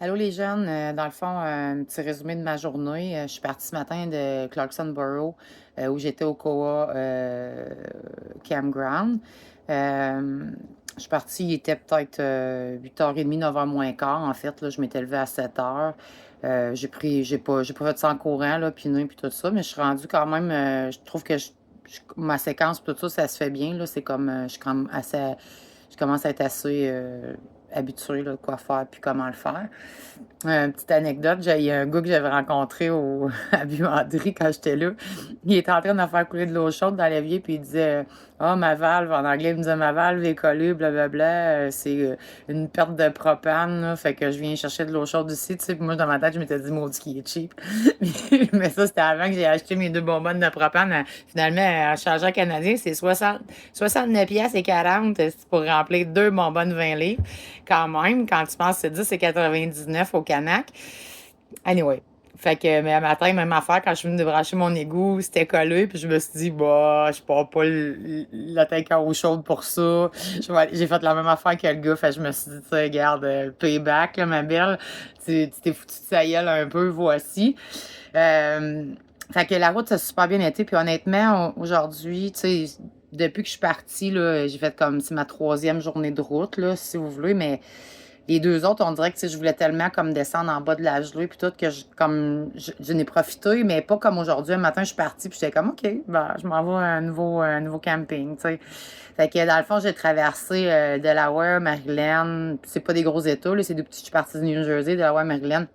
Allô les jeunes, dans le fond, un petit résumé de ma journée. Je suis partie ce matin de Clarksonboro, où j'étais au Koa Campground. Je suis partie, il était peut-être 8h30, 9h moins quart. En fait, là, je m'étais levée à 7h. J'ai pas fait ça en courant, là, puis non, puis tout ça, mais je suis rendue quand même, je trouve que ma séquence, tout ça, ça se fait bien, là. C'est comme, je commence à être assez habituée, là, de quoi faire, puis comment le faire. Petite anecdote, il y a un gars que j'avais rencontré à la buanderie quand j'étais là. Il était en train de faire couler de l'eau chaude dans l'évier, puis il disait Ah, ma valve, en anglais, il me disait ma valve est collée, blablabla. C'est une perte de propane, là, fait que je viens chercher de l'eau chaude ici. Tu sais, puis moi, dans ma tête, je m'étais dit Maudit qui est cheap. Mais ça, c'était avant que j'ai acheté mes deux bonbonnes de propane. Finalement, en changeant canadien, c'est 69 piastres et 40 pour remplir deux bonbonnes 20 livres. Quand même, quand tu penses, c'est 10 et 99 au Canac. Anyway. Fait que, mais à matin, même affaire, quand je suis venue débrancher mon égout, c'était collé, puis je me suis dit, bah, je pars pas la tête à eau chaude pour ça. J'ai fait la même affaire que le gars, fait que je me suis dit, tu sais, regarde, payback, là, ma belle, tu t'es foutu de sa gueule un peu, voici. Euh, Fait que la route, ça a super bien été, puis honnêtement, aujourd'hui, tu sais, depuis que je suis partie, là, j'ai fait comme, c'est ma troisième journée de route, là, si vous voulez, mais les deux autres, on dirait que, tu sais, je voulais tellement comme descendre en bas de la gelée puis tout que j'en ai profité, mais pas comme aujourd'hui. Un matin, je suis partie puis j'étais comme, OK, ben, je m'en vais à un nouveau camping, tu sais. Fait que dans le fond, j'ai traversé Delaware, Maryland. C'est pas des gros États, là, c'est des petits. Je suis partie du New Jersey, Delaware, Maryland.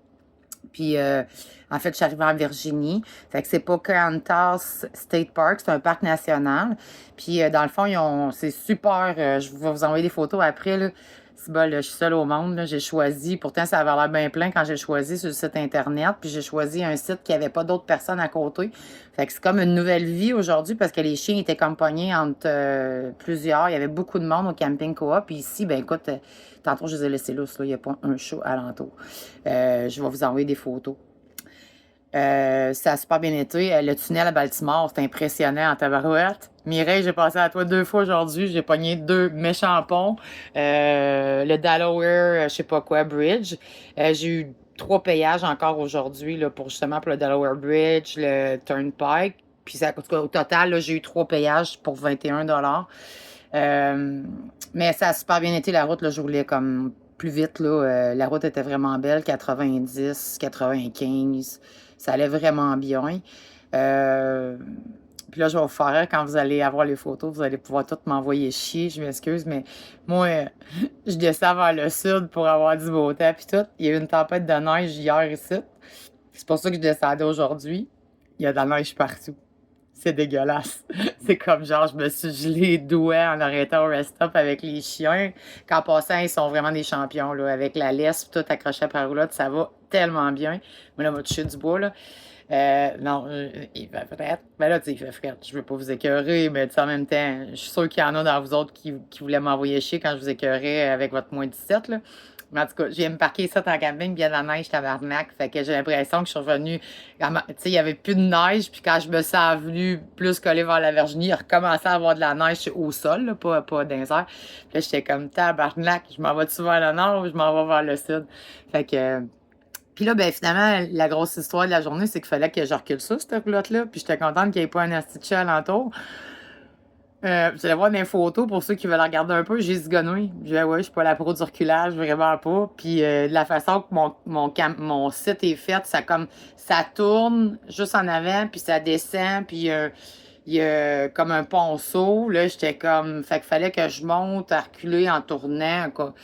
Puis, en fait, je suis arrivée en Virginie. Fait que c'est Pocahontas State Park, c'est un parc national. Puis, dans le fond, c'est super. Je vais vous envoyer des photos après, là. C'est bon, là, je suis seule au monde, là. J'ai choisi, pourtant, ça avait l'air bien plein quand j'ai choisi sur le site Internet. Puis, j'ai choisi un site qui avait pas d'autres personnes à côté. Fait que c'est comme une nouvelle vie aujourd'hui parce que les chiens étaient comme pognés entre plusieurs. Il y avait beaucoup de monde au camping Coop. Puis ici, ben écoute, tantôt, je les ai laissés là. Il n'y a pas un chat alentour. Je vais vous envoyer des photos. Ça a super bien été. Le tunnel à Baltimore, c'est impressionnant en tabarouette. Mireille, j'ai passé à toi deux fois aujourd'hui. J'ai pogné deux méchants ponts. Le Delaware, je sais pas quoi, Bridge. J'ai eu trois payages encore aujourd'hui là, pour le Delaware Bridge, le Turnpike. Puis ça, en tout cas, au total, là, j'ai eu trois payages pour 21 $. Mais ça a super bien été la route. Là, je roulais comme plus vite. Là, la route était vraiment belle, 90, 95. Ça allait vraiment bien. Euh, Puis là, je vais vous faire rire, quand vous allez avoir les photos, vous allez pouvoir toutes m'envoyer chier. Je m'excuse, mais moi, je descends vers le sud pour avoir du beau temps. Puis tout. Il y a eu une tempête de neige hier ici. C'est pour ça que je descendais aujourd'hui. Il y a de la neige partout. C'est dégueulasse. C'est comme genre, je me suis gelé les doigts en arrêtant au rest-stop avec les chiens. Qu'en passant, ils sont vraiment des champions, là. Avec la laisse, tout accroché après la roulotte, ça va tellement bien. Mais là, on va toucher du bois, là. Non, il fait fret. Ben là, tu sais, il fait fret. Je veux pas vous écœurer, mais tu sais, en même temps, je suis sûre qu'il y en a dans vous autres qui voulaient m'envoyer chier quand je vous écœurais avec votre -17, là. Mais en tout cas, je viens me parquer ça en camping, bien de la neige, tabarnak. Fait que j'ai l'impression que je suis revenue. Tu sais, il y avait plus de neige, puis quand je me sens venue plus coller vers la Virginie, il recommençait à avoir de la neige au sol, là, pas dans les airs. Puis là, j'étais comme tabarnak, je m'en vais-tu vers le nord ou je m'en vais vers le sud? Fait que. Puis là, ben finalement, la grosse histoire de la journée, c'est qu'il fallait que je recule ça, cette roulotte-là. Puis j'étais contente qu'il n'y ait pas un asti de chat alentour. Vous allez voir des photos pour ceux qui veulent regarder un peu. J'ai zigonné. Je disais, ouais, je suis pas la pro du reculage, vraiment pas. Puis de la façon que mon site est fait, ça tourne juste en avant, puis ça descend, puis il y a comme un ponceau. Là, j'étais comme. Fait qu'il fallait que je monte à reculer en tournant, quoi.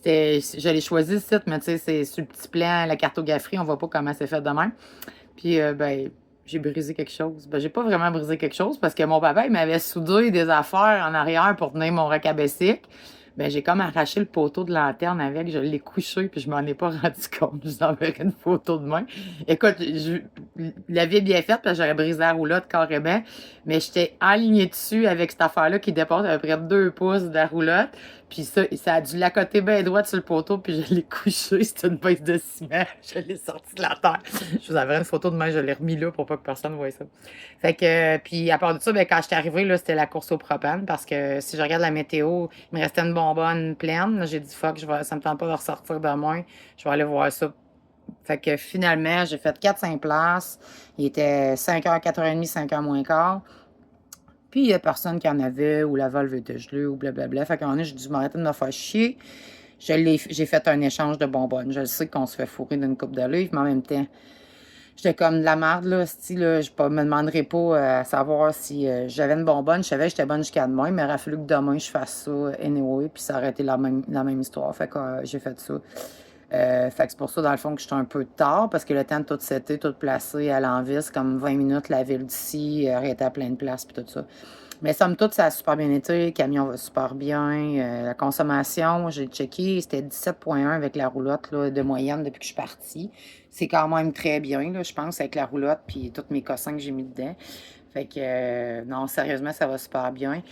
J'allais choisir le site, mais tu sais, c'est sur le petit plan, la cartographie, on voit pas comment c'est fait demain. Puis, ben, j'ai brisé quelque chose. Ben, j'ai pas vraiment brisé quelque chose parce que mon papa, il m'avait soudé des affaires en arrière pour tenir mon rack à bicycle. Ben, j'ai comme arraché le poteau de lanterne avec, je l'ai couché, puis je m'en ai pas rendu compte. Je vous enverrai une photo demain. Écoute, la vie est bien faite parce que j'aurais brisé la roulotte carrément, mais j'étais alignée dessus avec cette affaire-là qui dépasse à peu près 2 pouces de la roulotte. Puis ça a dû l'accoter bien droit sur le poteau, puis je l'ai couché. C'était une base de ciment. Je l'ai sorti de la terre. Je vous avais une photo de moi, je l'ai remis là pour pas que personne voie ça. Fait que, puis à part de ça, ben, quand j'étais arrivée, là, c'était la course au propane, parce que si je regarde la météo, il me restait une bonbonne pleine. Là, j'ai dit, fuck, ça me tente pas de ressortir demain. Je vais aller voir ça. Fait que finalement, j'ai fait 4-5 places. Il était 5h, 4h30, 5h moins quart. Puis il y a personne qui en avait, ou la valve était gelée, ou blablabla. Fait qu'à un moment donné, j'ai dû m'arrêter de me faire chier. J'ai fait un échange de bonbonnes. Je sais qu'on se fait fourrer d'une coupe de livres, mais en même temps, j'étais comme de la merde, là. Style, là, je me demanderais pas à savoir si j'avais une bonbonne. Je savais que j'étais bonne jusqu'à demain, mais il aurait fallu que demain, je fasse ça anyway, puis ça aurait été la même histoire. Fait que j'ai fait ça. Fait que c'est pour ça, dans le fond, que j'étais un peu tard, parce que le temps de tout setter, tout placer à l'envisse, comme 20 minutes, la ville d'ici, arrêter à plein de place, puis tout ça. Mais somme toute, ça a super bien été. Le camion va super bien. La consommation, j'ai checké, c'était 17,1 avec la roulotte là, de moyenne depuis que je suis partie. C'est quand même très bien, là, je pense, avec la roulotte puis tous mes cossins que j'ai mis dedans. Fait que, non, sérieusement, ça va super bien.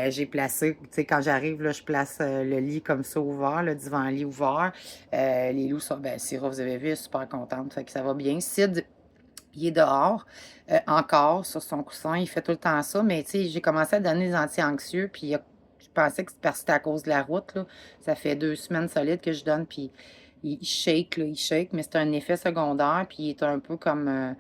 J'ai placé, tu sais, quand j'arrive, là, je place le lit comme ça ouvert, le divan-lit ouvert. Les loups sont, ben, Syrah, vous avez vu, elle est super contente. Fait que ça va bien. Sid, il est dehors, encore, sur son coussin. Il fait tout le temps ça. Mais, tu sais, j'ai commencé à donner des anti-anxieux. Puis, je pensais que c'était à cause de la route, là. Ça fait 2 semaines solides que je donne. Puis, il shake, là, il shake. Mais c'est un effet secondaire. Puis, il est un peu comme.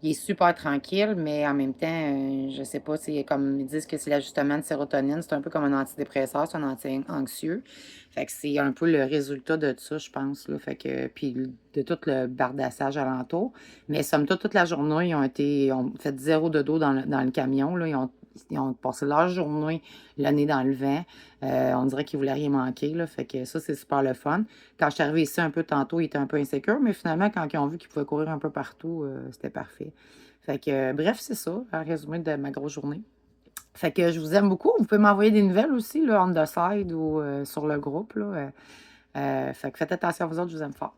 Il est super tranquille, mais en même temps, je sais pas, c'est comme ils disent que c'est l'ajustement de sérotonine. C'est un peu comme un antidépresseur, c'est un anti-anxieux. Fait que c'est un peu le résultat de ça, je pense, là. Fait que, puis de tout le bardassage alentour. Mais somme toute la journée, ils ont fait zéro de dos dans le camion, là. Ils ont passé leur journée le nez dans le vent. On dirait qu'ils voulaient rien manquer, là. Fait que ça, c'est super le fun. Quand je suis arrivée ici un peu tantôt, ils étaient un peu insécures, mais finalement, quand ils ont vu qu'ils pouvaient courir un peu partout, c'était parfait. Fait que, bref, c'est ça, un résumé de ma grosse journée. Fait que je vous aime beaucoup. Vous pouvez m'envoyer des nouvelles aussi, là, on the side ou sur le groupe, là. Fait que faites attention à vous autres, je vous aime fort.